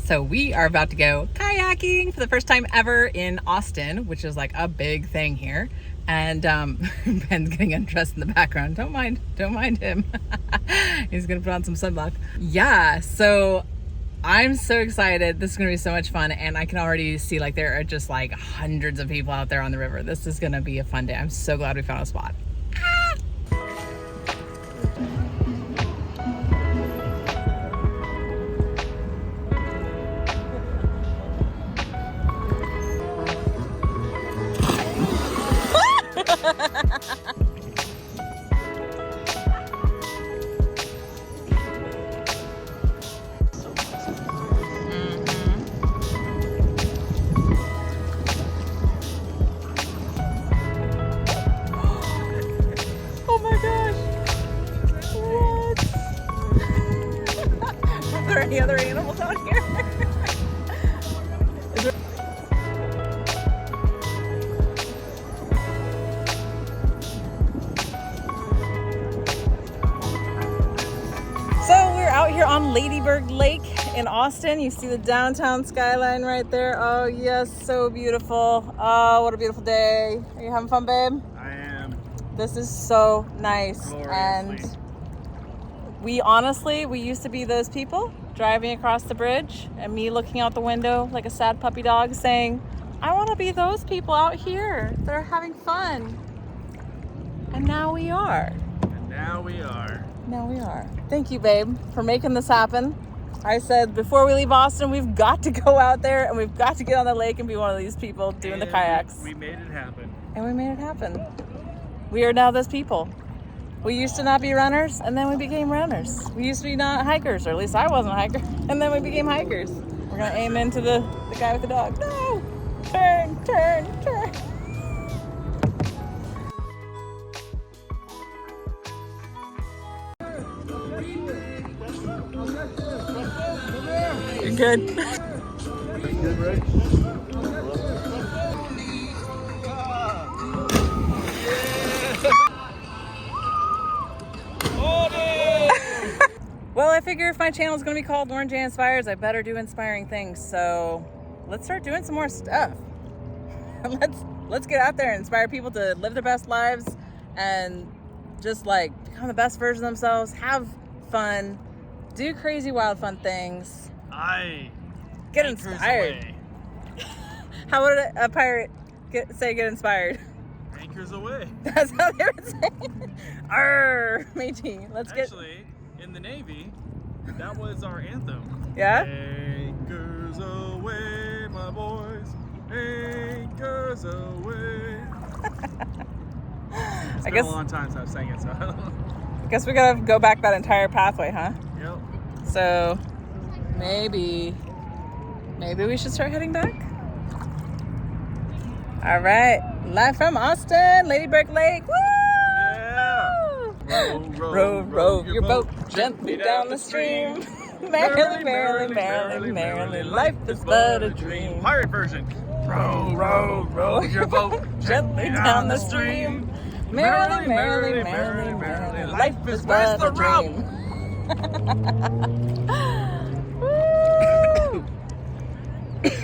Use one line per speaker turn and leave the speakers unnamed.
So we are about to go kayaking for the first time ever in Austin, which is like a big thing here. And Ben's getting undressed in the background. Don't mind him. He's gonna put on some sunblock. Yeah, so I'm so excited. This is gonna be so much fun, and I can already see like there are just like hundreds of people out there on the river. This is gonna be a fun day. I'm so glad we found a spot. Oh my gosh! What? Are there any other animals out here? Out here on Ladybird Lake in Austin. You see the downtown skyline right there. Oh yes, so beautiful. Oh, what a beautiful day. Are you having fun, babe?
I am.
This is so nice.
Gloriously.
And we used to be those people driving across the bridge and me looking out the window like a sad puppy dog saying, I want to be those people out here. They're having fun. And now we are.
Now we are.
Thank you, babe, for making this happen. I said before we leave Austin, we've got to go out there and we've got to get on the lake and be one of these people doing the kayaks.
We made it happen.
And we made it happen. We are now those people. We used to not be runners, and then we became runners. We used to be not hikers, or at least I wasn't a hiker, and then we became hikers. We're gonna aim into the guy with the dog. No! Turn. You're good.
Good, right?
Well, I figure if my channel is going to be called Lauren J Inspires, I better do inspiring things. So let's start doing some more stuff. Let's get out there and inspire people to live their best lives and just like become the best version of themselves, have fun, do crazy wild fun things.
Get
inspired.
away.
How would a pirate say get inspired?
Anchors away.
That's how they would say. Arr, matey.
Actually, in the Navy, that was our anthem.
Yeah?
Anchors away, my boys. Anchors away. It's been a long time since I've sang it, so I don't know.
I guess we gotta go back that entire pathway, huh?
Yep.
So maybe we should start heading back. All right, live from Austin, Ladybird Lake. Woo!
Yeah.
Row your boat gently down the stream. Merrily, life is but a dream.
Pirate version. Row your boat
Gently down the stream. Merrily, life is but a dream.